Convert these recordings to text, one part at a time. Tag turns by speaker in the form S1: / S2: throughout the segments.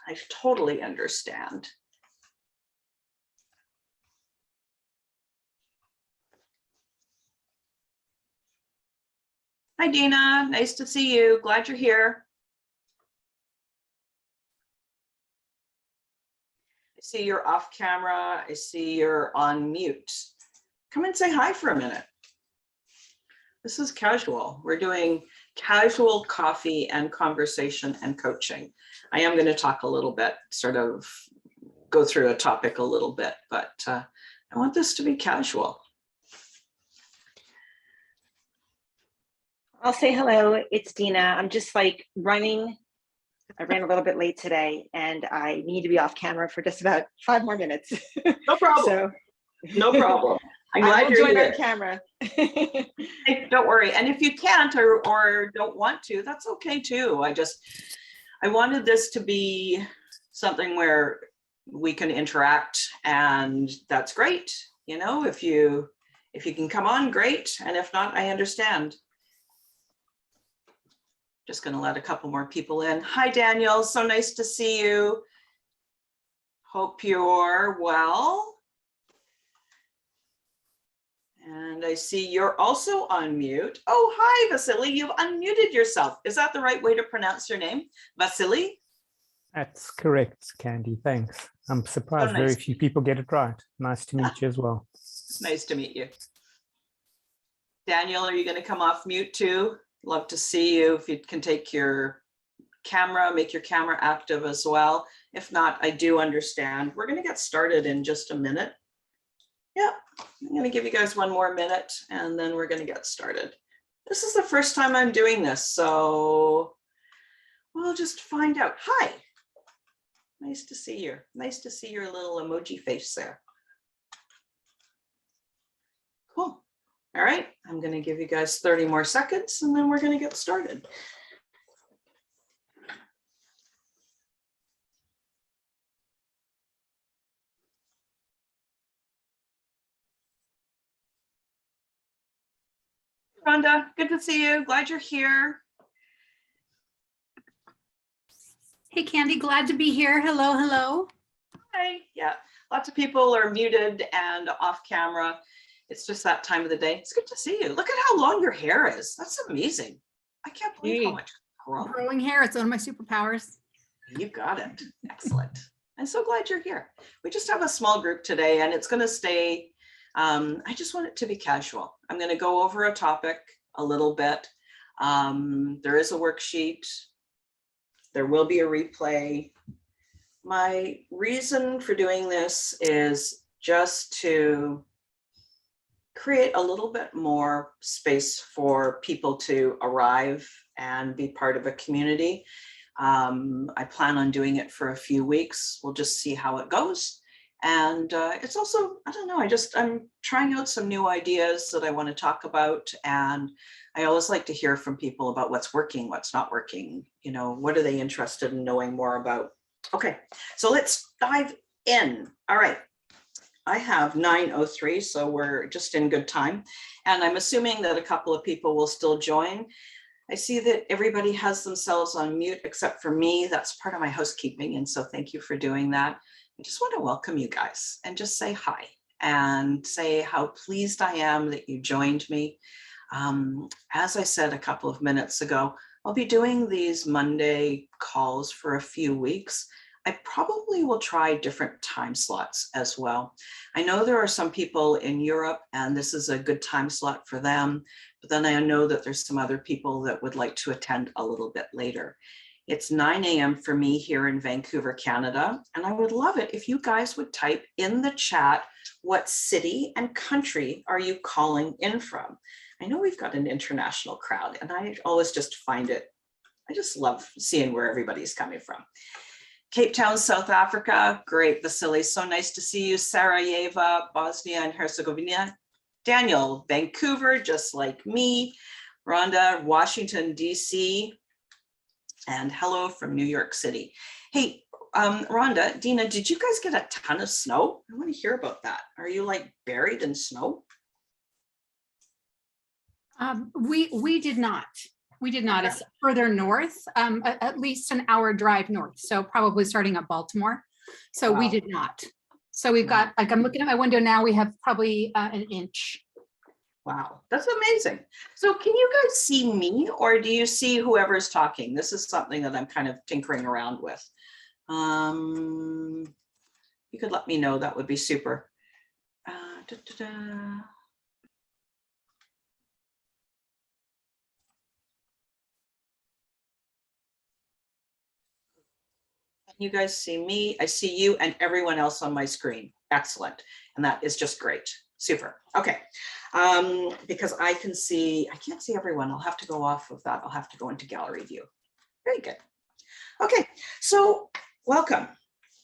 S1: I totally understand. Hi, Dina. Nice to see you. Glad you're here. I see you're off camera. I see you're on mute. Come and say hi for a minute. This is casual. We're doing casual coffee and conversation and coaching. I am going to talk a little bit, sort of go through a topic a little bit, but I want this to be casual.
S2: I'll say hello. It's Dina. I'm just like running. I ran a little bit late today and I need to be off camera for just about 5 more minutes.
S1: No problem.
S2: So
S1: no problem. I'm glad you're
S2: join
S1: here.
S2: on camera.
S1: Hey, don't worry. And if you can't or don't want to, that's okay too. I wanted this to be something where we can interact, and that's great. You know, if you can come on, great. And if not, I understand. Just going to let a couple more people in. Hi, Daniel. So nice to see you. Hope you're well. And I see you're also on mute. Oh, hi, Vasily. You've unmuted yourself. Is that the right way to pronounce your name? Vasily?
S3: That's correct, Candy. Thanks. I'm surprised very few people get it right. Nice to meet you as well.
S1: Nice to meet you. Daniel, are you going to come off mute too? Love to see you. If you can take your camera, make your camera active as well. If not, I do understand. We're going to get started in just a minute. Yeah, I'm going to give you guys 1 more minute and then we're going to get started. This is the first time I'm doing this, so we'll just find out. Hi. Nice to see you. Nice to see your little emoji face there. Cool. All right, I'm going to give you guys 30 more seconds and then we're going to get started. Rhonda, good to see you. Glad you're here.
S4: Hey, Candy, glad to be here. Hello, hello.
S1: Hi. Yeah, lots of people are muted and off camera. It's just that time of the day. It's good to see you. Look at how long your hair is. That's amazing. I can't believe how much grown.
S4: Growing hair, it's one of my superpowers.
S1: You got it. Excellent. I'm so glad you're here. We just have a small group today and it's going to stay. I just want it to be casual. I'm going to go over a topic a little bit. There is a worksheet. There will be a replay. My reason for doing this is just to create a little bit more space for people to arrive and be part of a community. I plan on doing it for a few weeks. We'll just see how it goes. And it's also, I don't know, I'm trying out some new ideas that I want to talk about. And I always like to hear from people about what's working, what's not working, you know, what are they interested in knowing more about? Okay, so let's dive in. All right. I have 9:03, so we're just in good time. And I'm assuming that a couple of people will still join. I see that everybody has themselves on mute except for me. That's part of my housekeeping. And so thank you for doing that. I just want to welcome you guys and just say hi and say how pleased I am that you joined me. As I said a couple of minutes ago, I'll be doing these Monday calls for a few weeks. I probably will try different time slots as well. I know there are some people in Europe and this is a good time slot for them, but then I know that there's some other people that would like to attend a little bit later. It's 9 a.m. for me here in Vancouver, Canada, and I would love it if you guys would type in the chat, what city and country are you calling in from? I know we've got an international crowd and I always just find it, I just love seeing where everybody's coming from. Cape Town, South Africa, great, Vasily, so nice to see you. Sarajevo, Bosnia and Herzegovina. Daniel, Vancouver, just like me. Rhonda, Washington, DC. And hello from New York City. Hey, Rhonda, Dina, did you guys get a ton of snow? I want to hear about that. Are you like buried in snow?
S4: We did not. We did not.
S1: Okay.
S4: It's further north, at least an hour drive north. So probably starting at Baltimore. So we
S1: Wow.
S4: did not. So we've
S1: Wow.
S4: got, like, I'm looking at my window now, we have probably an inch.
S1: Wow, that's amazing. So can you guys see me or do you see whoever's talking? This is something that I'm kind of tinkering around with. You could let me know, that would be super. Da, da, da. You guys see me, I see you and everyone else on my screen. Excellent. And that is just great. Super. Okay. Because I can't see everyone. I'll have to go off of that. I'll have to go into gallery view. Very good. Okay. So welcome.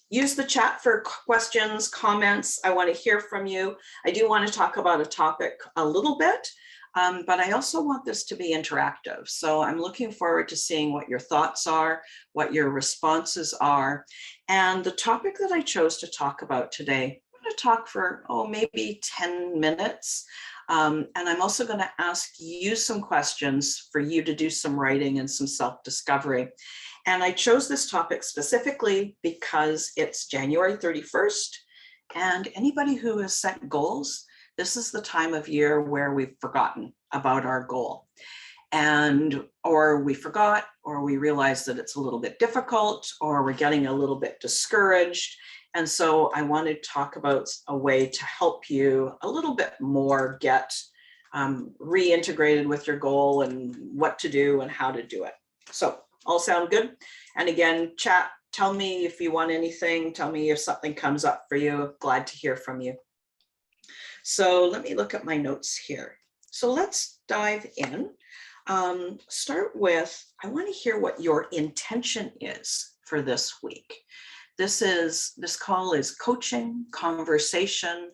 S1: Use the chat for questions, comments. I want to hear from you. I do want to talk about a topic a little bit, but I also want this to be interactive. So I'm looking forward to seeing what your thoughts are, what your responses are. And the topic that I chose to talk about today, I'm going to talk for, maybe 10 minutes. And I'm also going to ask you some questions for you to do some writing and some self-discovery. And I chose this topic specifically because it's January 31st. And anybody who has set goals, this is the time of year where we've forgotten about our goal. Or we forgot, or we realize that it's a little bit difficult, or we're getting a little bit discouraged. And so I want to talk about a way to help you a little bit more get reintegrated with your goal and what to do and how to do it. So all sound good? And again, chat, tell me if you want anything, tell me if something comes up for you. Glad to hear from you. So let me look at my notes here. So let's dive in. Start with, I want to hear what your intention is for this week. This call is coaching, conversation,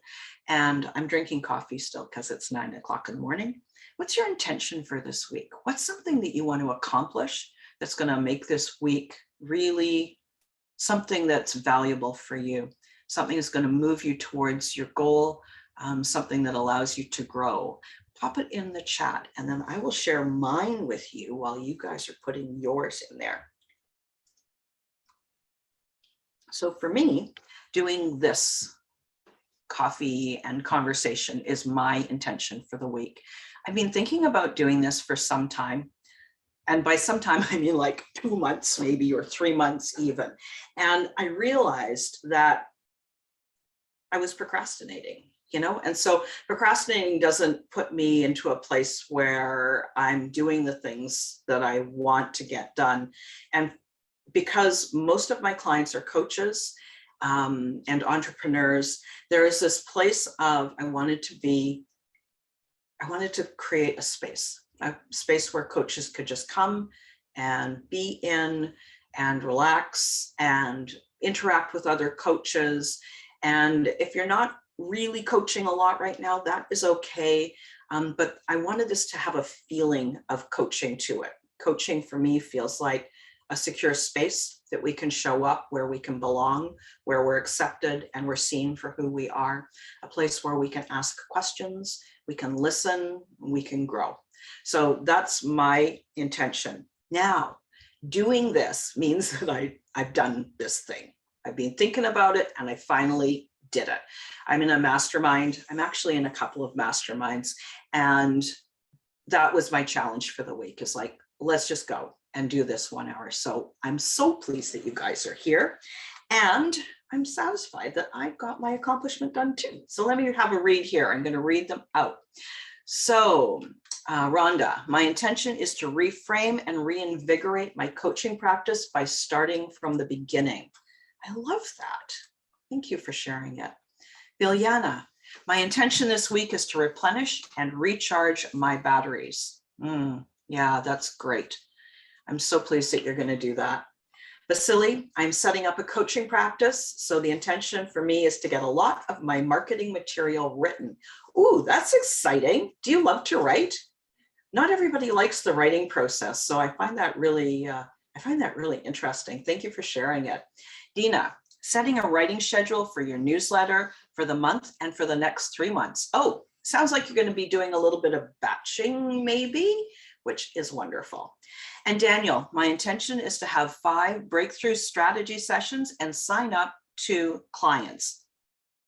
S1: and I'm drinking coffee still because it's 9 o'clock in the morning. What's your intention for this week? What's something that you want to accomplish that's going to make this week really something that's valuable for you, something that's going to move you towards your goal, something that allows you to grow? Pop it in the chat and then I will share mine with you while you guys are putting yours in there. So for me, doing this coffee and conversation is my intention for the week. I've been thinking about doing this for some time. And by some time, I mean like 2 months, maybe, or 3 months even. And I realized that I was procrastinating, and so procrastinating doesn't put me into a place where I'm doing the things that I want to get done. And because most of my clients are coaches and entrepreneurs, there is this place of, I wanted to create a space where coaches could just come and be in and relax and interact with other coaches. And if you're not really coaching a lot right now, that is okay. But I wanted this to have a feeling of coaching to it. Coaching for me feels like a secure space that we can show up, where we can belong, where we're accepted and we're seen for who we are, a place where we can ask questions, we can listen, we can grow. So that's my intention. Now, doing this means that I've done this thing. I've been thinking about it and I finally did it. I'm in a mastermind. I'm actually in a couple of masterminds. And that was my challenge for the week, is like, let's just go and do this 1 hour. So I'm so pleased that you guys are here. And I'm satisfied that I got my accomplishment done too. So let me have a read here. I'm going to read them out. So Rhonda, my intention is to reframe and reinvigorate my coaching practice by starting from the beginning. I love that. Thank you for sharing it. Biljana, my intention this week is to replenish and recharge my batteries. Yeah, that's great. I'm so pleased that you're going to do that. Vasily, I'm setting up a coaching practice. So the intention for me is to get a lot of my marketing material written. Ooh, that's exciting. Do you love to write? Not everybody likes the writing process. So I find that really interesting. Thank you for sharing it. Dina, setting a writing schedule for your newsletter for the month and for the next 3 months. Oh, sounds like you're going to be doing a little bit of batching maybe. which is wonderful. And Daniel, my intention is to have 5 breakthrough strategy sessions and sign up to clients.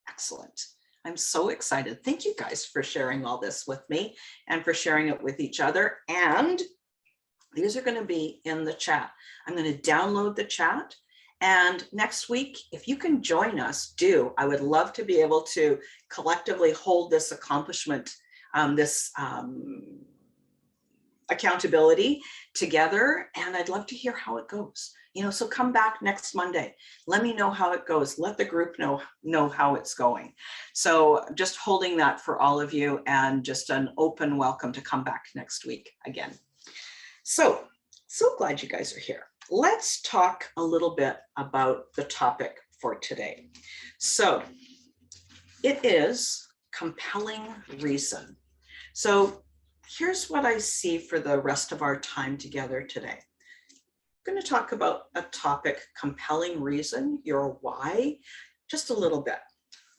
S1: Excellent. I'm so excited. Thank you guys for sharing all this with me and for sharing it with each other. And these are going to be in the chat. I'm going to download the chat. And next week, if you can join us, do. I would love to be able to collectively hold this accomplishment, this accountability together. And I'd love to hear how it goes. So come back next Monday. Let me know how it goes. Let the group know how it's going. So just holding that for all of you, and just an open welcome to come back next week again. So glad you guys are here. Let's talk a little bit about the topic for today. So it is compelling reason. So here's what I see for the rest of our time together today. I'm going to talk about a topic, compelling reason, your why, just a little bit.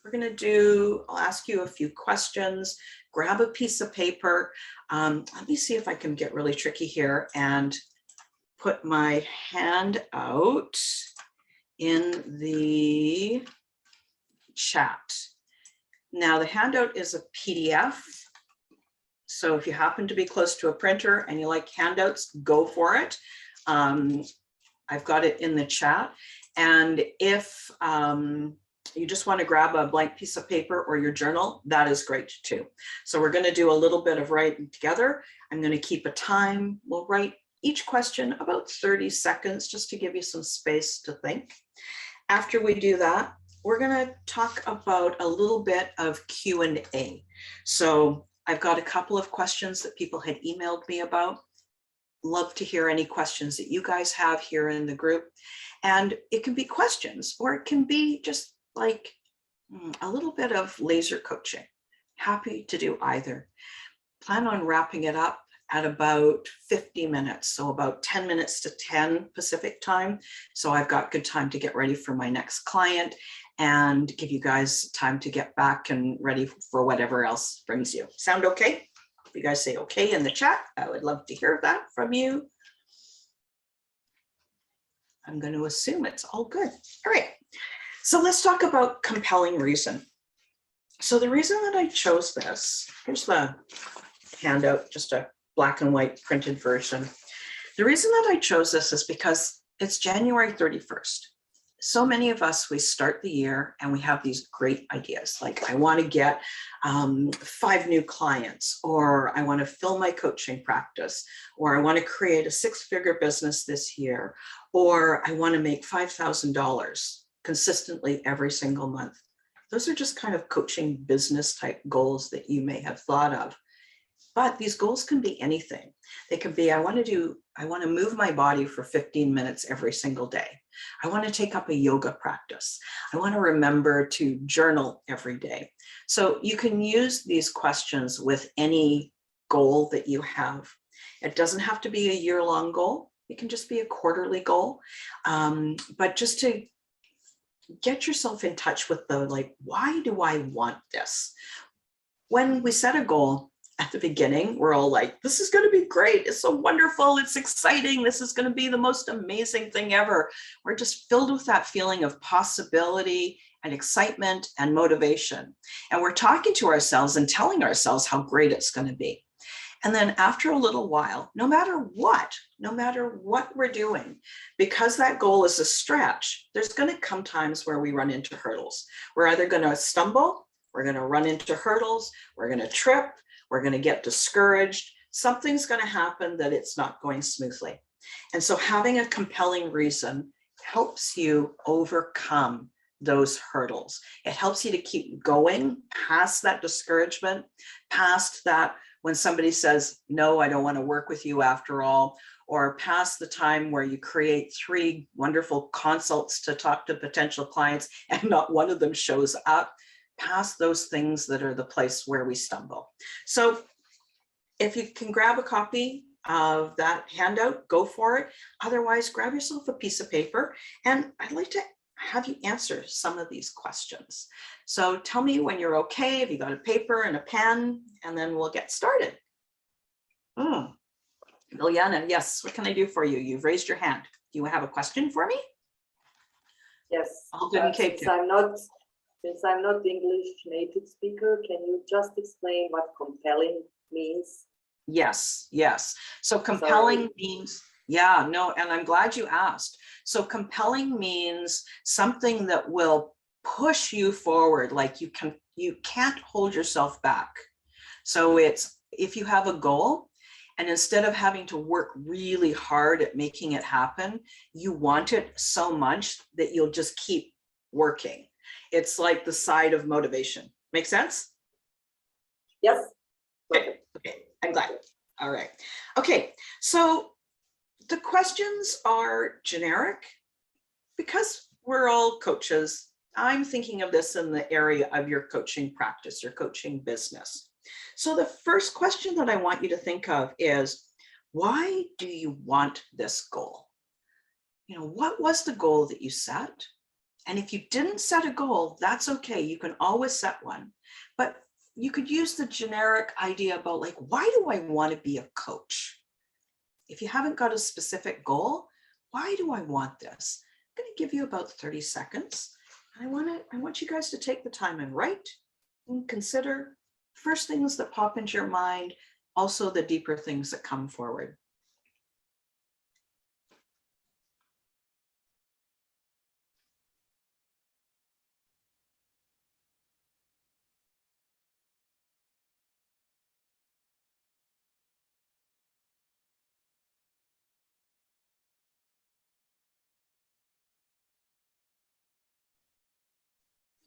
S1: I'll ask you a few questions, grab a piece of paper. Let me see if I can get really tricky here and put my hand out in the chat. Now the handout is a PDF. So if you happen to be close to a printer and you like handouts, go for it. I've got it in the chat. And if you just want to grab a blank piece of paper or your journal, that is great too. So we're going to do a little bit of writing together. I'm going to keep a time. We'll write each question about 30 seconds just to give you some space to think. After we do that, we're going to talk about a little bit of Q&A. So I've got a couple of questions that people had emailed me about. Love to hear any questions that you guys have here in the group. And it can be questions, or it can be just like a little bit of laser coaching. Happy to do either. Plan on wrapping it up at about 50 minutes. So about 10 minutes to 10 Pacific time. So I've got good time to get ready for my next client and give you guys time to get back and ready for whatever else brings you. Sound okay? If you guys say okay in the chat, I would love to hear that from you. I'm going to assume it's all good. All right. So let's talk about compelling reason. So the reason that I chose this, here's the handout, just a black and white printed version. The reason that I chose this is because it's January 31st. So many of us, we start the year and we have these great ideas. Like, I want to get 5 new clients, or I want to fill my coaching practice, or I want to create a 6-figure business this year, or I want to make $5,000 consistently every single month. Those are just kind of coaching business type goals that you may have thought of. But these goals can be anything. They can be, I want to move my body for 15 minutes every single day. I want to take up a yoga practice. I want to remember to journal every day. So you can use these questions with any goal that you have. It doesn't have to be a year-long goal. It can just be a quarterly goal. But just to get yourself in touch with the, like, why do I want this? When we set a goal, at the beginning, we're all like, this is going to be great. It's so wonderful. It's exciting. This is going to be the most amazing thing ever. We're just filled with that feeling of possibility and excitement and motivation. And we're talking to ourselves and telling ourselves how great it's going to be. And then after a little while, no matter what we're doing, because that goal is a stretch, there's going to come times where we run into hurdles. We're either going to stumble, we're going to run into hurdles, we're going to trip, we're going to get discouraged. Something's going to happen that it's not going smoothly. And so having a compelling reason helps you overcome those hurdles. It helps you to keep going past that discouragement, past that when somebody says, no, I don't want to work with you after all, or past the time where you create 3 wonderful consults to talk to potential clients and not one of them shows up. Past those things that are the place where we stumble. So if you can grab a copy of that handout, go for it. Otherwise, grab yourself a piece of paper, and I'd like to have you answer some of these questions. So tell me when you're okay, if you got a paper and a pen, and then we'll get started. Liliana, yes, what can I do for you? You've raised your hand. Do you have a question for me?
S5: Yes,
S1: Alden and Cape
S5: since I'm not English native speaker, can you just explain what compelling means?
S1: Yes, yes. So compelling
S5: Sorry.
S1: means, yeah, no, and I'm glad you asked. So compelling means something that will push you forward, like you can't hold yourself back. So it's if you have a goal and instead of having to work really hard at making it happen, you want it so much that you'll just keep working. It's like the side of motivation. Make sense?
S5: Yes.
S1: Okay, I'm glad. All right. Okay, so the questions are generic because we're all coaches. I'm thinking of this in the area of your coaching practice, your coaching business. So the first question that I want you to think of is, why do you want this goal? You know, what was the goal that you set? And if you didn't set a goal, that's okay. You can always set one. But you could use the generic idea about like, why do I want to be a coach? If you haven't got a specific goal, why do I want this? I'm going to give you about 30 seconds. I want you guys to take the time and write and consider first things that pop into your mind, also the deeper things that come forward.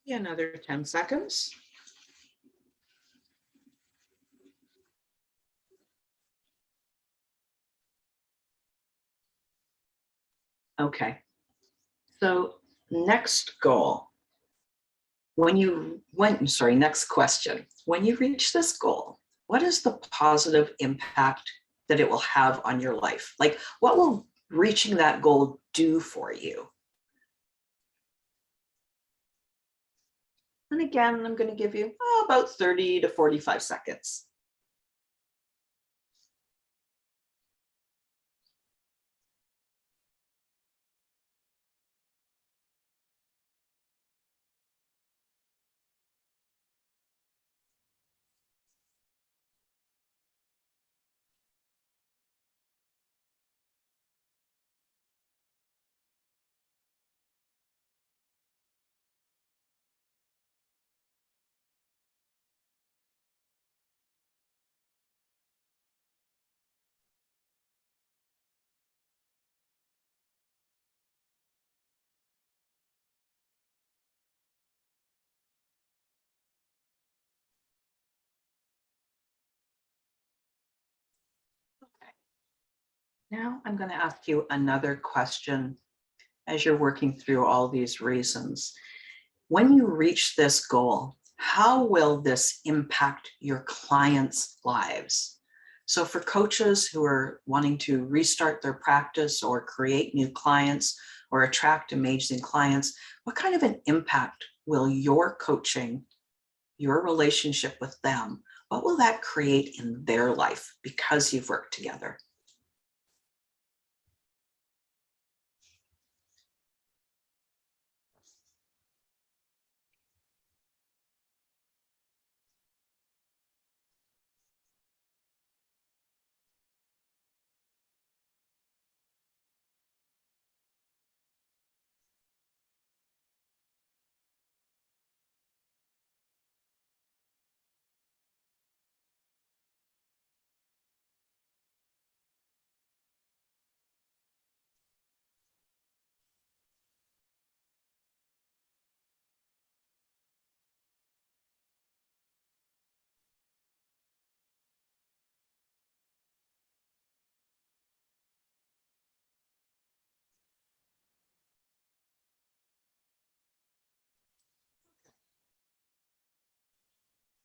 S1: Yeah, another 10 seconds. Okay, so next goal. Next question. When you reach this goal, what is the positive impact that it will have on your life? Like, what will reaching that goal do for you? And again, I'm going to give you about 30 to 45 seconds. Okay. Now I'm going to ask you another question as you're working through all these reasons. When you reach this goal, how will this impact your clients' lives? So for coaches who are wanting to restart their practice or create new clients or attract amazing clients, what kind of an impact will your coaching, your relationship with them, what will that create in their life because you've worked together?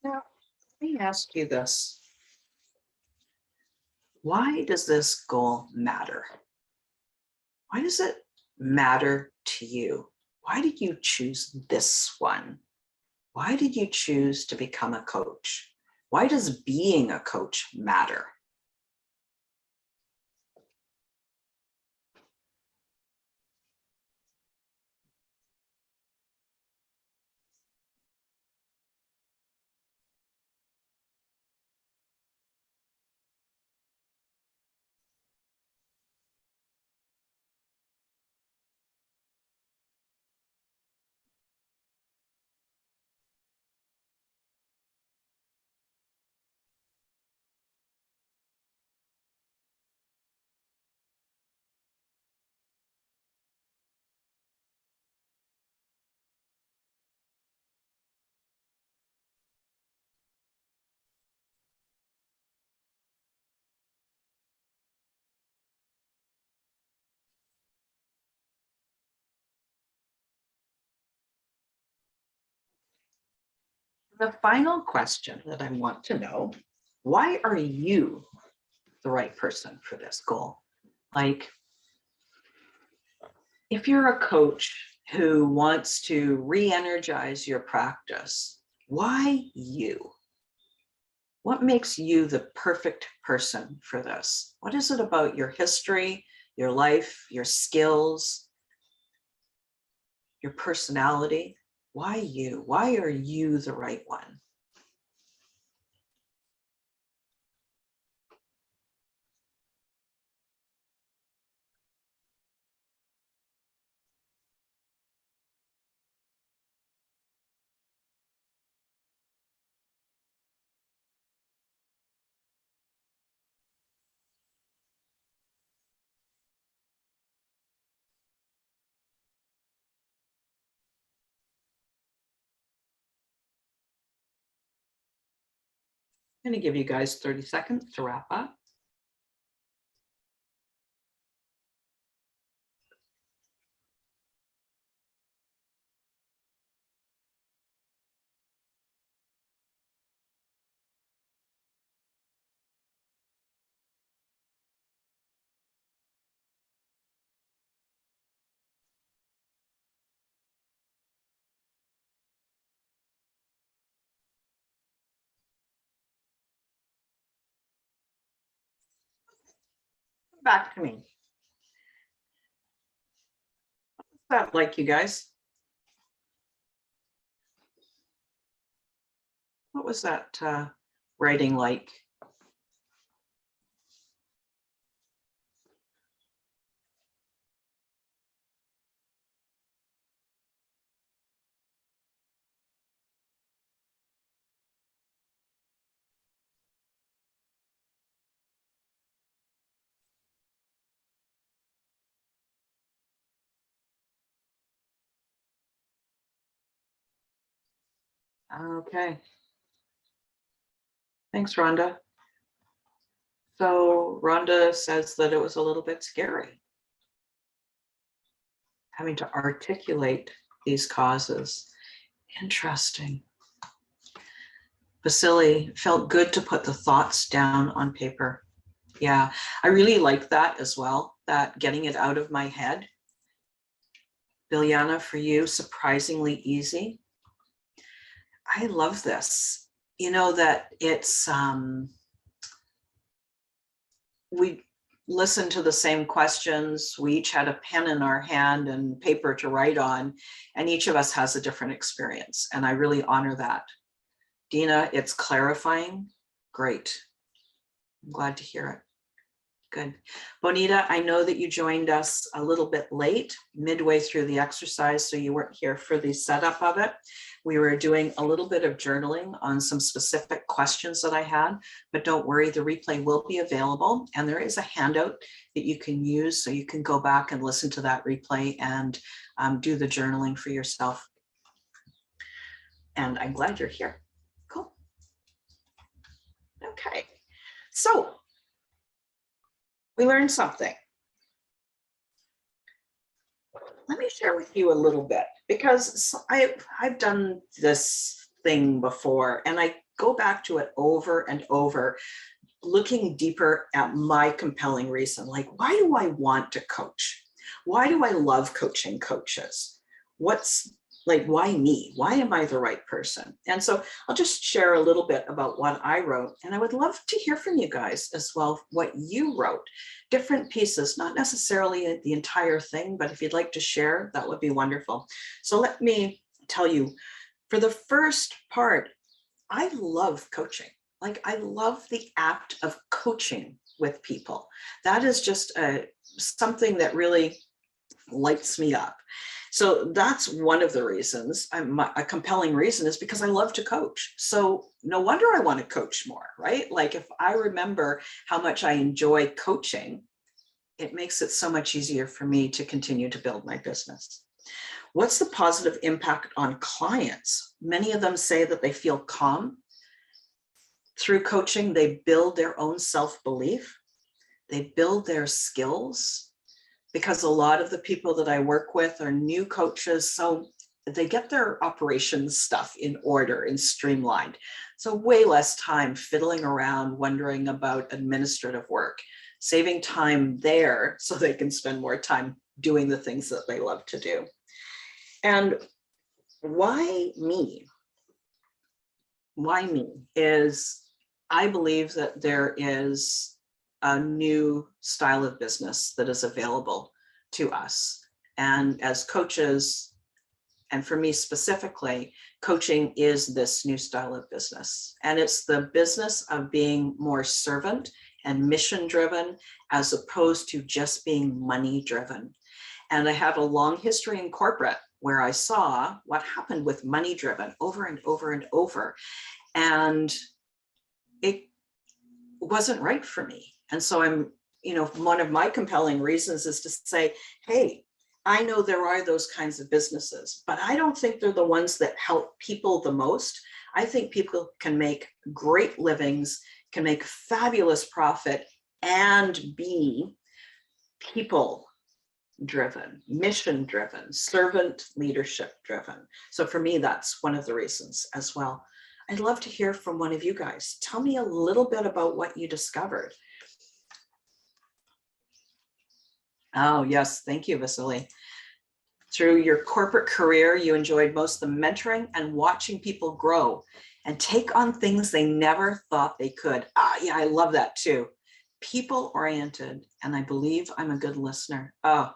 S1: Now, let me ask you this. Why does this goal matter? Why does it matter to you? Why did you choose this one? Why did you choose to become a coach? Why does being a coach matter? The final question that I want to know, why are you the right person for this goal? Like, if you're a coach who wants to re-energize your practice, why you? What makes you the perfect person for this? What is it about your history, your life, your skills, your personality? Why you? Why are you the right one? I'm going to give you guys 30 seconds to wrap up. Back to me. What's that like, you guys? What was that writing like? Okay. Thanks, Rhonda. So Rhonda says that it was a little bit scary having to articulate these causes. Interesting. Vasily, felt good to put the thoughts down on paper. Yeah, I really like that as well, that getting it out of my head. Biljana, for you, surprisingly easy. I love this. You know, that it's, we listened to the same questions. We each had a pen in our hand and paper to write on, and each of us has a different experience. And I really honor that. Dina, it's clarifying. Great. I'm glad to hear it. Good. Bonita, I know that you joined us a little bit late, midway through the exercise, so you weren't here for the setup of it. We were doing a little bit of journaling on some specific questions that I had, but don't worry, the replay will be available, and there is a handout that you can use, so you can go back and listen to that replay and do the journaling for yourself. And I'm glad you're here. Cool. Okay, so we learned something. Let me share with you a little bit, because I've done this thing before, and I go back to it over and over, looking deeper at my compelling reason. Like, why do I want to coach? Why do I love coaching coaches? What's like, why me? Why am I the right person? And so I'll just share a little bit about what I wrote, and I would love to hear from you guys as well, what you wrote. Different pieces, not necessarily the entire thing, but if you'd like to share, that would be wonderful. So let me tell you, for the first part, I love coaching. Like, I love the act of coaching with people. That is just something that really lights me up. So that's one of the reasons. A compelling reason is because I love to coach. So no wonder I want to coach more, right? Like, if I remember how much I enjoy coaching, it makes it so much easier for me to continue to build my business. What's the positive impact on clients? Many of them say that they feel calm. Through coaching, they build their own self-belief. They build their skills, because a lot of the people that I work with are new coaches. So they get their operations stuff in order and streamlined. So way less time fiddling around, wondering about administrative work, saving time there so they can spend more time doing the things that they love to do. And why me? Why me is I believe that there is a new style of business that is available to us. And as coaches, and for me specifically, coaching is this new style of business. And it's the business of being more servant and mission driven as opposed to just being money driven. And I have a long history in corporate where I saw what happened with money driven over and over and over. And it wasn't right for me. And so I'm, one of my compelling reasons is to say, hey, I know there are those kinds of businesses, but I don't think they're the ones that help people the most. I think people can make great livings, can make fabulous profit, and be people driven, mission driven, servant leadership driven. So for me, that's one of the reasons as well. I'd love to hear from one of you guys. Tell me a little bit about what you discovered. Oh, yes. Thank you, Vasily. Through your corporate career, you enjoyed most the mentoring and watching people grow and take on things they never thought they could. Yeah, I love that too. People oriented, and I believe I'm a good listener. Oh,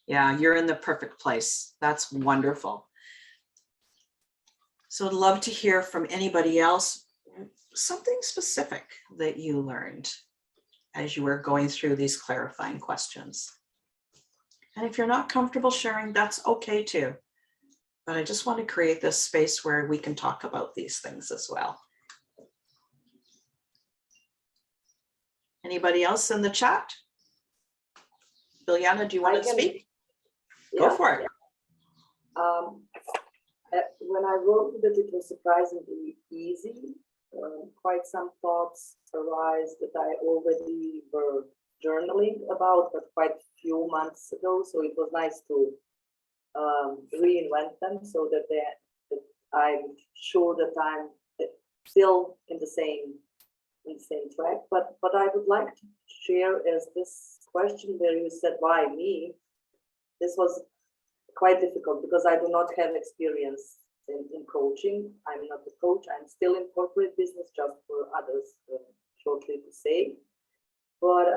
S1: yeah, you're in the perfect place. That's wonderful. So I'd love to hear from anybody else, something specific that you learned as you were going through these clarifying questions. And if you're not comfortable sharing, that's okay too. But I just want to create this space where we can talk about these things as well. Anybody else in the chat? Biljana, do you want to speak? Go for it.
S5: When I wrote that it was surprisingly easy, quite some thoughts arise that I already were journaling about, but quite a few months ago. So it was nice to reinvent them so that I'm sure that I'm still in the same track. But I would like to share as this question where you said, why me? This was quite difficult because I do not have experience in coaching. I'm not a coach. I'm still in corporate business, just for others shortly to say. But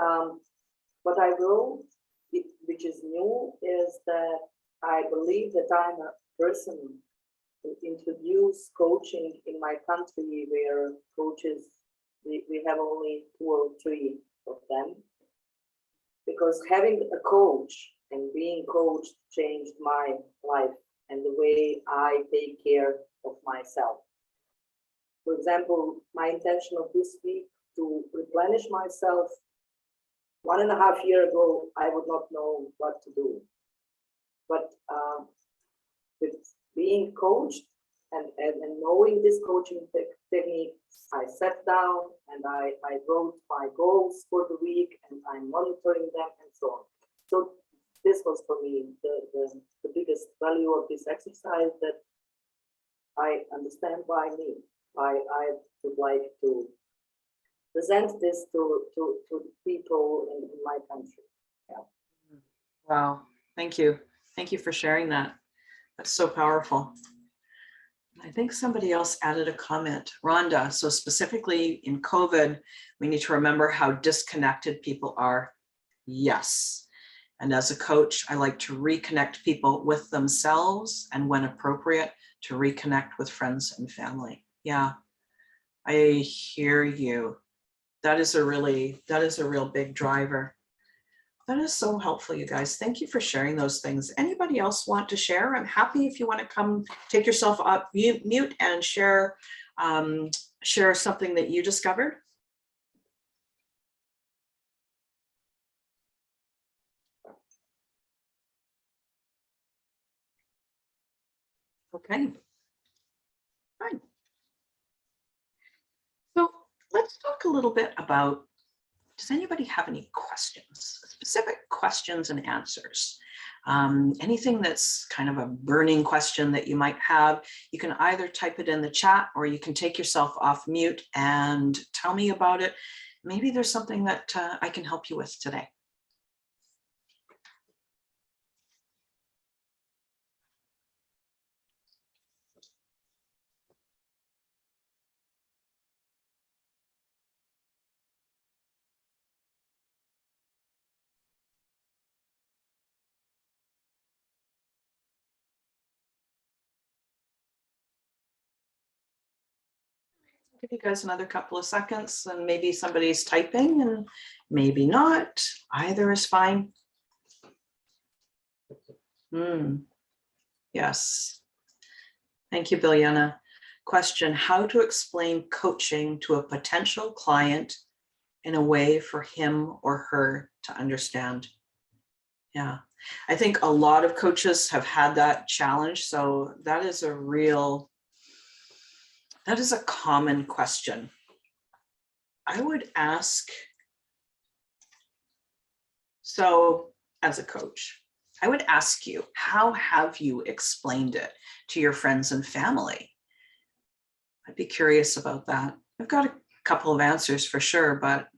S5: what I wrote, which is new, is that I believe that I'm a person who introduced coaching in my country where coaches, we have only 2 or 3 of them. Because having a coach and being coached changed my life and the way I take care of myself. For example, my intention of this week to replenish myself. 1.5 years ago, I would not know what to do. But with being coached and knowing this coaching technique, I sat down and I wrote my goals for the week and I'm monitoring them and so on. So this was for me the biggest value of this exercise, that I understand why me. I would like to present this to people in my country. Yeah.
S1: Wow, thank you. Thank you for sharing that. That's so powerful. I think somebody else added a comment, Rhonda. So specifically in COVID, we need to remember how disconnected people are. Yes. And as a coach, I like to reconnect people with themselves and when appropriate, to reconnect with friends and family. Yeah, I hear you. That is a real big driver. That is so helpful, you guys. Thank you for sharing those things. Anybody else want to share? I'm happy if you want to come take yourself up mute and share something that you discovered. Okay. Fine. So let's talk a little bit about, does anybody have any questions, specific questions and answers? Anything that's kind of a burning question that you might have, you can either type it in the chat or you can take yourself off mute and tell me about it. Maybe there's something that I can help you with today. Give you guys another couple of seconds and maybe somebody's typing and maybe not. Either is fine. Yes. Thank you, Biljana. Question, how to explain coaching to a potential client in a way for him or her to understand? Yeah, I think a lot of coaches have had that challenge. So that is a common question. I would ask, so as a coach, I would ask you, how have you explained it to your friends and family? I'd be curious about that. I've got a couple of answers for sure, but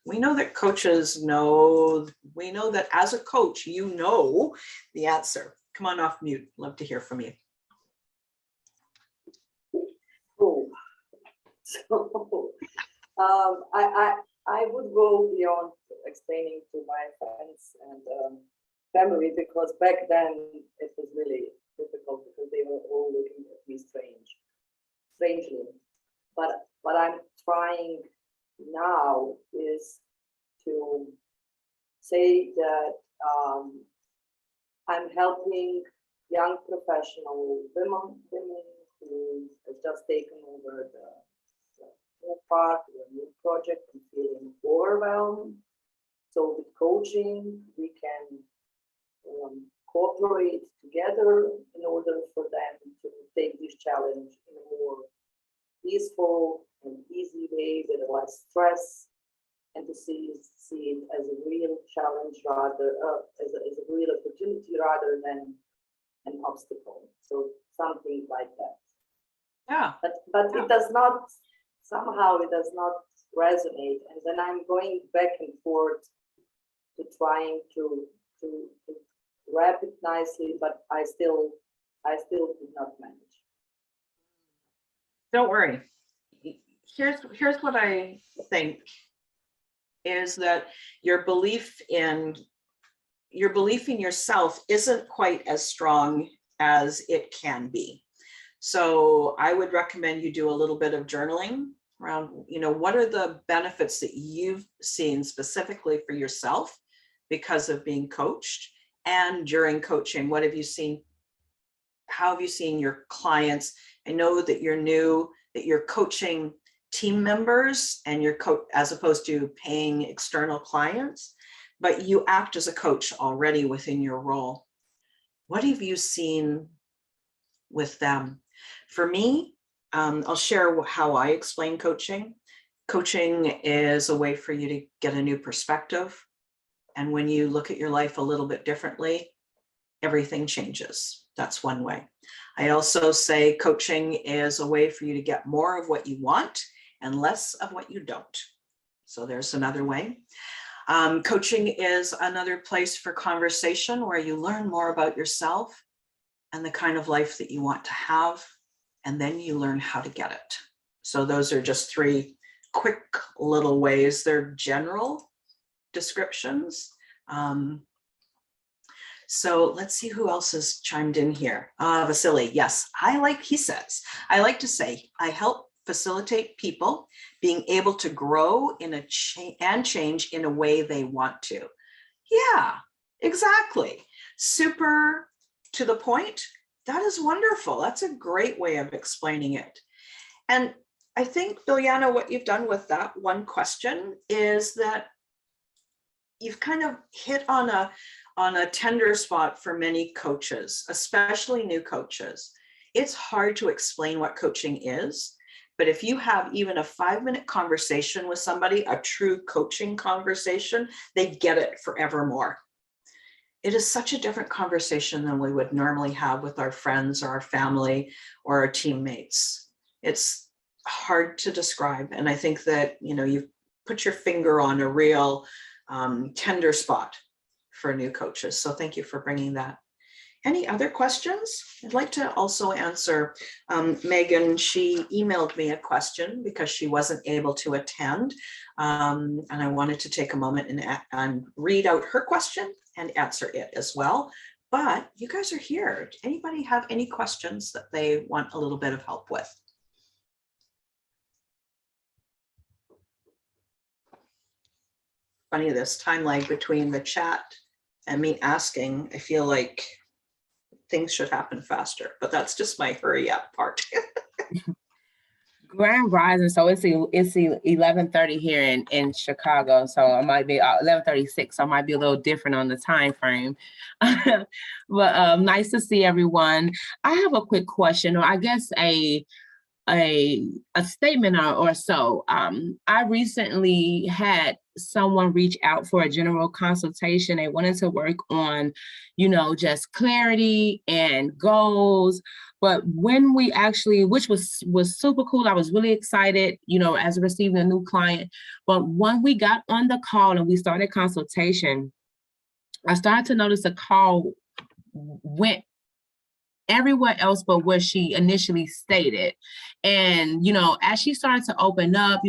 S1: we know that coaches know, we know that as a coach, you know the answer. Come on off mute. Love to hear from you.
S5: Cool. So I would go beyond explaining to my friends and family, because back then it was really difficult because they were all looking at me strangely. But what I'm trying now is to say that I'm helping young professional women who have just taken over the new part, the new project, and feeling overwhelmed. So with coaching, we can cooperate together in order for them to take this challenge in a more peaceful and easy way with less stress, and to see it as a real challenge rather as a real opportunity rather than an obstacle. So something like that.
S1: Yeah.
S5: But it does not, somehow it does not resonate, and then I'm going back and forth to trying to wrap it nicely, but I still did not manage.
S1: Don't worry. Here's what I think is that your belief in yourself isn't quite as strong as it can be. So I would recommend you do a little bit of journaling around, what are the benefits that you've seen specifically for yourself because of being coached, and during coaching, what have you seen? How have you seen your clients? I know that you're new, that you're coaching team members and you're as opposed to paying external clients, but you act as a coach already within your role. What have you seen with them? For me, I'll share how I explain coaching. Coaching is a way for you to get a new perspective. And when you look at your life a little bit differently, everything changes. That's one way. I also say coaching is a way for you to get more of what you want and less of what you don't. So there's another way. Coaching is another place for conversation where you learn more about yourself and the kind of life that you want to have, and then you learn how to get it. So those are just three quick little ways. They're general descriptions. So let's see who else has chimed in here. Vasily, yes, he says, I like to say, I help facilitate people being able to grow and change in a way they want to. Yeah, exactly. Super to the point. That is wonderful. That's a great way of explaining it. And I think, Biljana, what you've done with that one question is that you've kind of hit on a tender spot for many coaches, especially new coaches. It's hard to explain what coaching is, but if you have even a 5-minute conversation with somebody, a true coaching conversation, they get it forevermore. it is such a different conversation than we would normally have with our friends or our family or our teammates. It's hard to describe. And I think that, you've put your finger on a real tender spot for new coaches. So thank you for bringing that. Any other questions? I'd like to also answer Megan. She emailed me a question because she wasn't able to attend. And I wanted to take a moment and read out her question and answer it as well. But you guys are here. Anybody have any questions that they want a little bit of help with? Funny, this time lag between the chat and me asking, I feel like things should happen faster, but that's just my hurry up part.
S6: Grand Rising, so it's 11:30 here in Chicago, so it might be 11:36, so it might be a little different on the time frame. But nice to see everyone. I have a quick question, or I guess a statement or so. I recently had someone reach out for a general consultation. They wanted to work on, just clarity and goals. But when we actually, which was super cool, I was really excited, as receiving a new client. But when we got on the call and we started consultation, I started to notice the call went everywhere else but where she initially stated. And, as she started to open up,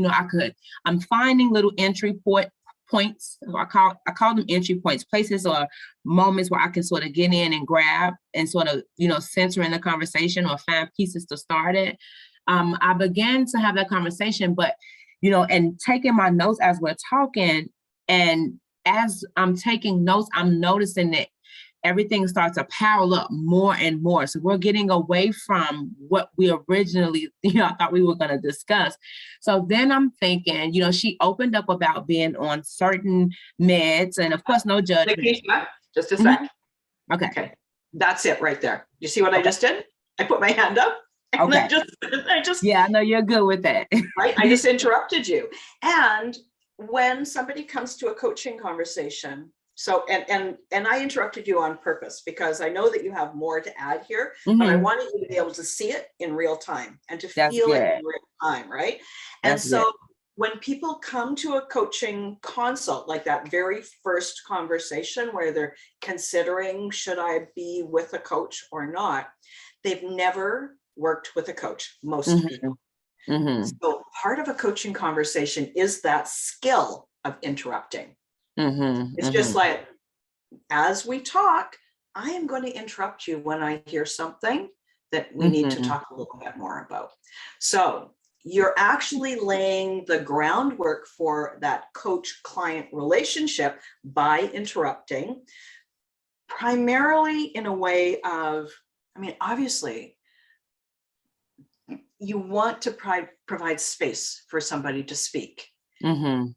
S6: I'm finding little entry points. I call them entry points, places or moments where I can sort of get in and grab and sort of, center in the conversation or find pieces to start it. I began to have that conversation, but, and taking my notes as we're talking, and as I'm taking notes, I'm noticing that everything starts to pile up more and more. So we're getting away from what we originally, I thought we were going to discuss. So then I'm thinking, she opened up about being on certain meds, and of course, no judgment.
S1: Lakeisha, just a sec.
S6: Okay.
S1: That's it right there. You see what I just did? I put my hand up. And
S6: Okay.
S1: I just
S6: Yeah, I know you're good with that.
S1: right. I just interrupted you. And when somebody comes to a coaching conversation, so, and I interrupted you on purpose because I know that you have more to add here, but I wanted you to be able to see it in real time and to feel it in real time, right? And so when people come to a coaching consult, like that very first conversation where they're considering, should I be with a coach or not? They've never worked with a coach, most people. So part of a coaching conversation is that skill of interrupting. It's just like, as we talk, I am going to interrupt you when I hear something that we need to talk a little bit more about. So you're actually laying the groundwork for that coach-client relationship by interrupting, primarily in a way of, obviously, you want to provide space for somebody to speak.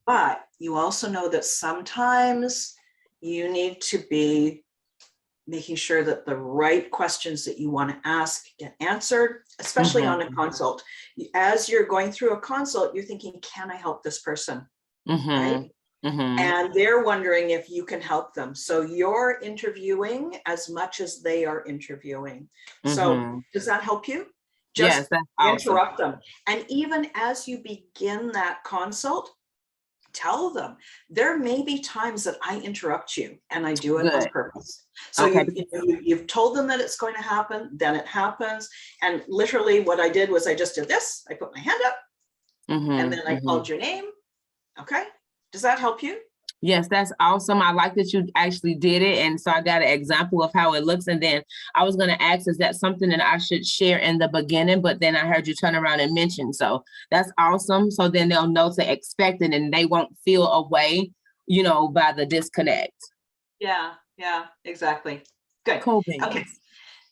S1: But you also know that sometimes you need to be making sure that the right questions that you want to ask get answered, especially on a consult. As you're going through a consult, you're thinking, can I help this person? Right? And they're wondering if you can help them. So you're interviewing as much as they are interviewing. So does that help you? Just interrupt them. And even as you begin that consult, tell them there may be times that I interrupt you and I do it on purpose. So you've told them that it's going to happen, then it happens. And literally what I did was I just did this. I put my hand up and then I called your name. Okay. Does that help you?
S6: Yes, that's awesome. I like that you actually did it. And so I got an example of how it looks. And then I was going to ask, is that something that I should share in the beginning? But then I heard you turn around and mention. So that's awesome. So then they'll know to expect it and they won't feel away, by the disconnect.
S1: Yeah, exactly. Good.
S6: Cool.
S1: Okay.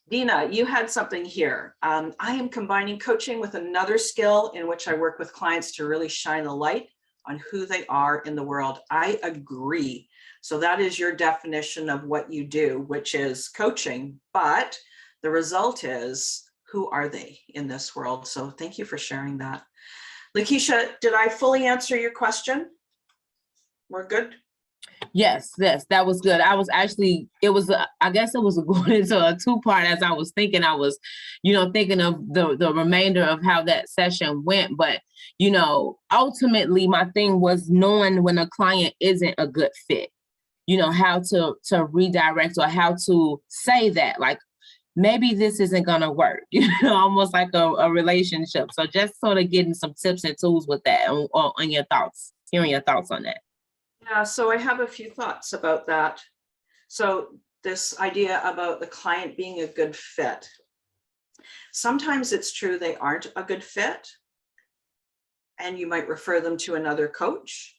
S1: Dina, you had something here. I am combining coaching with another skill in which I work with clients to really shine the light on who they are in the world. I agree. So that is your definition of what you do, which is coaching, but the result is, who are they in this world? So thank you for sharing that. Lakeisha, did I fully answer your question? We're good?
S6: Yes, that was good. I was actually, I guess it was going into a two-part as I was thinking. I was, thinking of the remainder of how that session went. But, ultimately my thing was knowing when a client isn't a good fit, how to redirect or how to say that, like, maybe this isn't going to work, almost like a relationship. So just sort of getting some tips and tools with that on your thoughts, hearing your thoughts on that.
S1: Yeah, so I have a few thoughts about that. So this idea about the client being a good fit. Sometimes it's true they aren't a good fit, and you might refer them to another coach.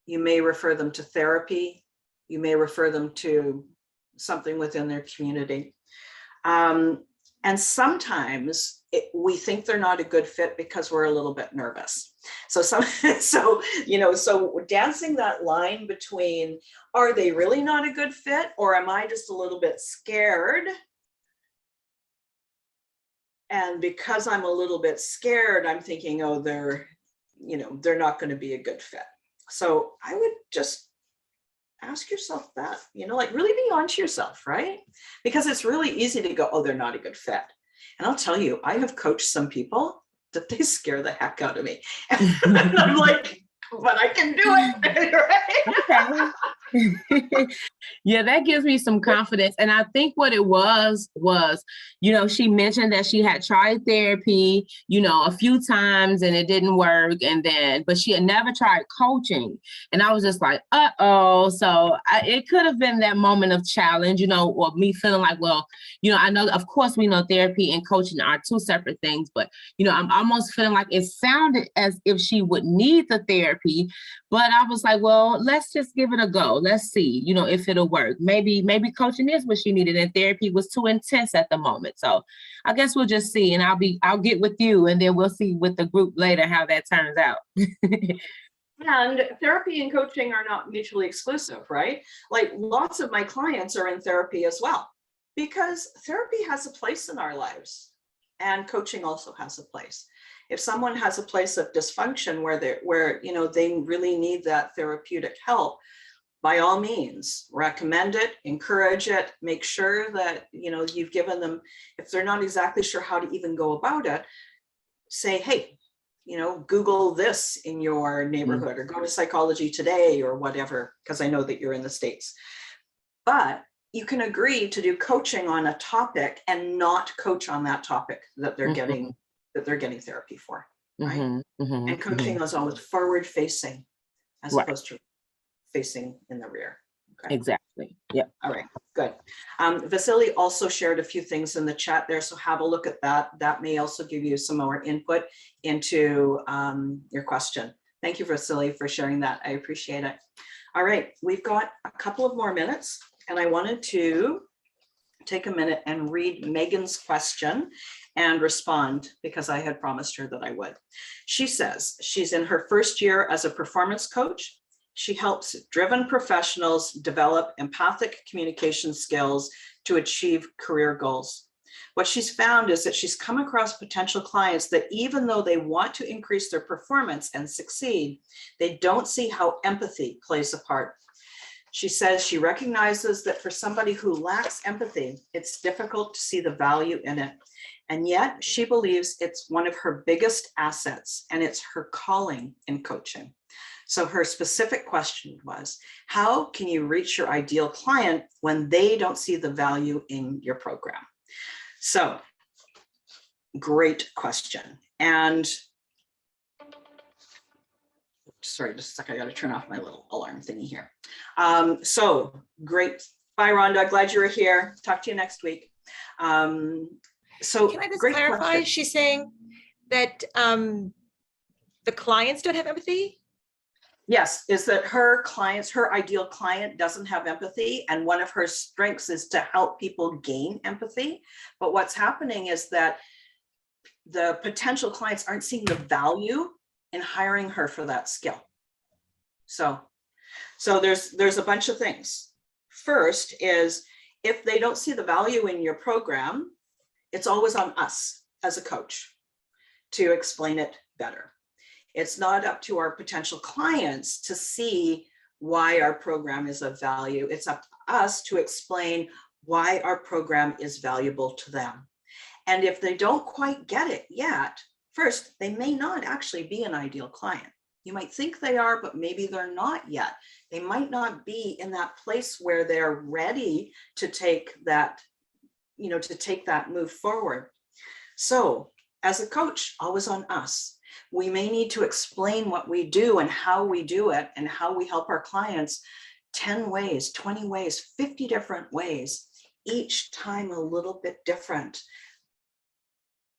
S1: You may refer them to therapy. You may refer them to something within their community. And sometimes we think they're not a good fit because we're a little bit nervous. So dancing that line between, are they really not a good fit, or am I just a little bit scared? And because I'm a little bit scared, I'm thinking, oh, they're not going to be a good fit. So I would just ask yourself that, like really be honest to yourself, right? Because it's really easy to go, oh, they're not a good fit. And I'll tell you, I have coached some people that they scare the heck out of me. And I'm like, but I can do it, right?
S6: Okay. Yeah, that gives me some confidence. And I think what it was, she mentioned that she had tried therapy, a few times and it didn't work. But she had never tried coaching. And I was just like, uh-oh. So it could have been that moment of challenge, or me feeling like, well, I know, of course, we know therapy and coaching are two separate things, but, I'm almost feeling like it sounded as if she would need the therapy. But I was like, well, let's just give it a go. Let's see, if it'll work. Maybe coaching is what she needed and therapy was too intense at the moment. So I guess we'll just see, and I'll get with you and then we'll see with the group later how that turns out.
S1: And therapy and coaching are not mutually exclusive, right? Like lots of my clients are in therapy as well, because therapy has a place in our lives and coaching also has a place. If someone has a place of dysfunction where they really need that therapeutic help, by all means, recommend it, encourage it, make sure that, you've given them, if they're not exactly sure how to even go about it, say, hey, Google this in your neighborhood or go to Psychology Today or whatever, because I know that you're in the States. But you can agree to do coaching on a topic and not coach on that topic that they're getting therapy for, right? And coaching is always forward facing as opposed to facing in the rear. Okay.
S6: Exactly. Yeah.
S1: All right, good. Vasily also shared a few things in the chat there, so have a look at that. That may also give you some more input into your question. Thank you, Vasily, for sharing that. I appreciate it. All right, we've got a couple of more minutes, and I wanted to take a minute and read Megan's question and respond because I had promised her that I would. She says she's in her first year as a performance coach. She helps driven professionals develop empathic communication skills to achieve career goals. What she's found is that she's come across potential clients that even though they want to increase their performance and succeed, they don't see how empathy plays a part. She says she recognizes that for somebody who lacks empathy, it's difficult to see the value in it. And yet she believes it's one of her biggest assets and it's her calling in coaching. So her specific question was, how can you reach your ideal client when they don't see the value in your program? So great question. And sorry, just a second, I got to turn off my little alarm thingy here. So great. Bye, Rhonda. Glad you were here. Talk to you next week. So
S7: can I just
S1: great
S7: clarify?
S1: question.
S7: She's saying that the clients don't have empathy?
S1: Yes, is that her clients, her ideal client doesn't have empathy. And one of her strengths is to help people gain empathy. But what's happening is that the potential clients aren't seeing the value in hiring her for that skill. So there's a bunch of things. First is if they don't see the value in your program, it's always on us as a coach to explain it better. It's not up to our potential clients to see why our program is of value. It's up to us to explain why our program is valuable to them. And if they don't quite get it yet, first, they may not actually be an ideal client. You might think they are, but maybe they're not yet. They might not be in that place where they're ready to take that, to take that move forward. So as a coach, always on us. We may need to explain what we do and how we do it and how we help our clients 10 ways, 20 ways, 50 different ways, each time a little bit different.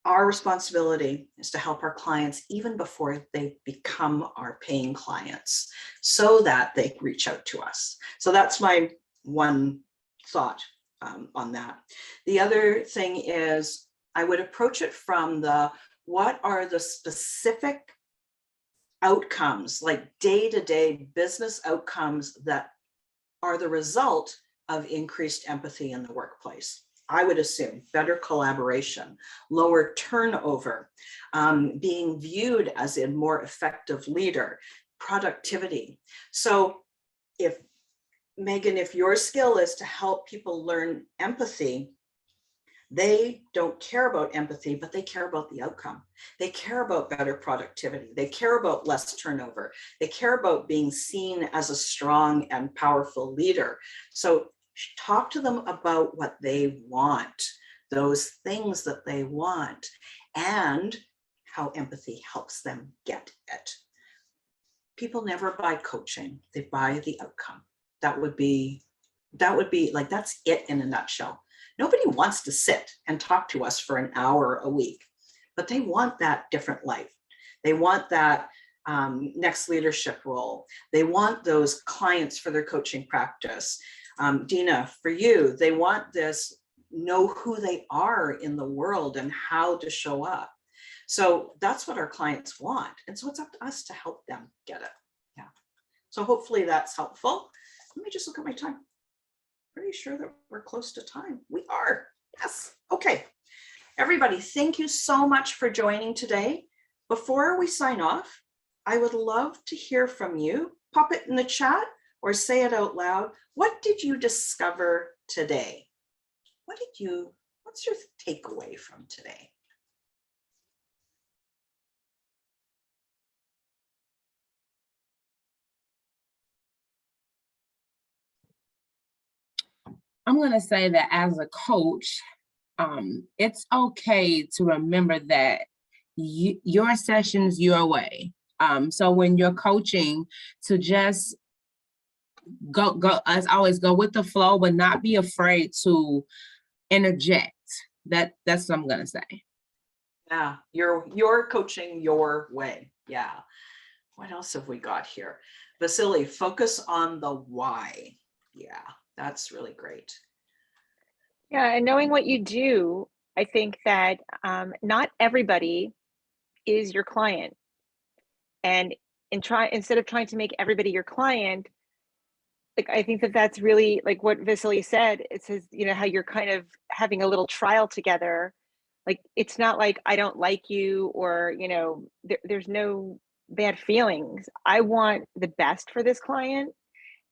S1: Our responsibility is to help our clients even before they become our paying clients so that they reach out to us. So that's my one thought on that. The other thing is I would approach it from what are the specific outcomes, like day-to-day business outcomes that are the result of increased empathy in the workplace. I would assume better collaboration, lower turnover, being viewed as a more effective leader, productivity. So if Megan, if your skill is to help people learn empathy, they don't care about empathy, but they care about the outcome. They care about better productivity. They care about less turnover. They care about being seen as a strong and powerful leader. So talk to them about what they want, those things that they want, and how empathy helps them get it. People never buy coaching, they buy the outcome. That would be like, that's it in a nutshell. Nobody wants to sit and talk to us for an hour a week, but they want that different life. They want that next leadership role. They want those clients for their coaching practice. Dina, for you, they want this, know who they are in the world and how to show up. So that's what our clients want. And so it's up to us to help them get it. Yeah. So hopefully that's helpful. Let me just look at my time. Pretty sure that we're close to time. We are. Yes. Okay. Everybody, thank you so much for joining today. Before we sign off, I would love to hear from you. Pop it in the chat or say it out loud. What did you discover today? What's your takeaway from today?
S6: I'm going to say that as a coach, it's okay to remember that your session's your way. So when you're coaching, to just go, as always, go with the flow, but not be afraid to interject. That's what I'm going to say.
S1: Yeah, you're coaching your way. Yeah. What else have we got here? Vasily, focus on the why. Yeah, that's really great.
S2: Yeah, and knowing what you do, I think that not everybody is your client. And instead of trying to make everybody your client, like, I think that that's really like what Vasily said. It says, how you're kind of having a little trial together. Like, it's not like I don't like you, or, there's no bad feelings. I want the best for this client,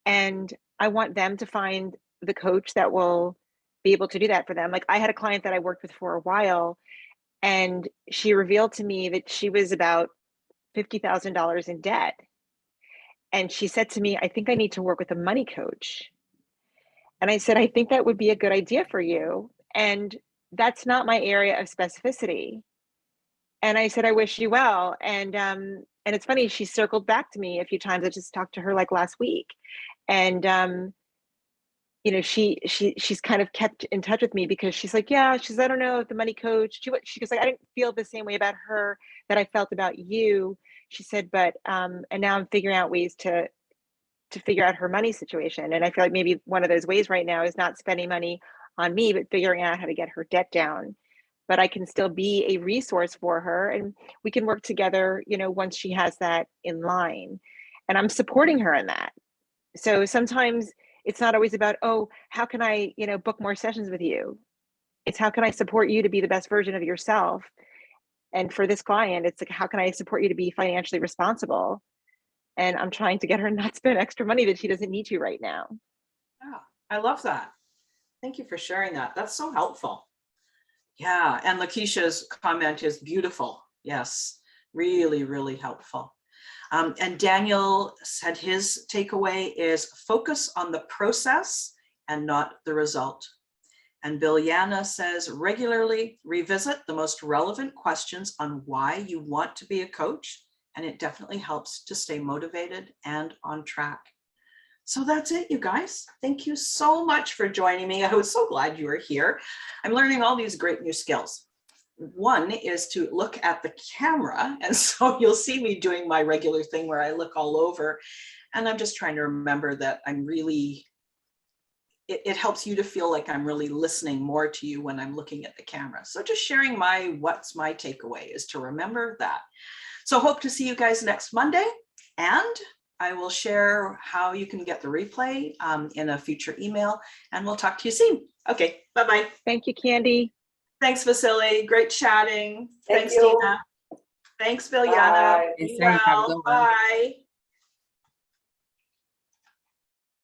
S2: and I want them to find the coach that will be able to do that for them. Like, I had a client that I worked with for a while, and she revealed to me that she was about $50,000 in debt. And she said to me, I think I need to work with a money coach. And I said, I think that would be a good idea for you. And that's not my area of specificity. And I said, I wish you well. And it's funny, she circled back to me a few times. I just talked to her like last week. And she's kind of kept in touch with me, because she's like, I don't know if the money coach, she goes like, I didn't feel the same way about her that I felt about you. She said, but and now I'm figuring out ways to figure out her money situation. And I feel like maybe one of those ways right now is not spending money on me, but figuring out how to get her debt down. But I can still be a resource for her, and we can work together, once she has that in line. And I'm supporting her in that. So sometimes it's not always about, oh, how can I, book more sessions with you? It's how can I support you to be the best version of yourself? And for this client, it's like, how can I support you to be financially responsible? And I'm trying to get her not spend extra money that she doesn't need to right now.
S1: Yeah, I love that. Thank you for sharing that. That's so helpful. Yeah, and Lakeisha's comment is beautiful. Yes, really, really helpful. And Daniel said his takeaway is focus on the process and not the result. And Biljana says regularly revisit the most relevant questions on why you want to be a coach, and it definitely helps to stay motivated and on track. So that's it, you guys. Thank you so much for joining me. I was so glad you were here. I'm learning all these great new skills. One is to look at the camera. And so you'll see me doing my regular thing where I look all over. And I'm just trying to remember that I'm really, it helps you to feel like I'm really listening more to you when I'm looking at the camera. So just sharing what's my takeaway is to remember that. So hope to see you guys next Monday. And I will share how you can get the replay in a future email, and we'll talk to you soon. Okay, bye-bye.
S2: Thank you, Candy.
S1: Thanks, Vasily. Great chatting.
S5: Thank
S1: Thanks,
S5: you.
S1: Dina. Thanks, Biljana.
S5: Bye.
S1: Be
S6: Stay safe. Have a
S1: well.
S6: good one.
S1: Bye.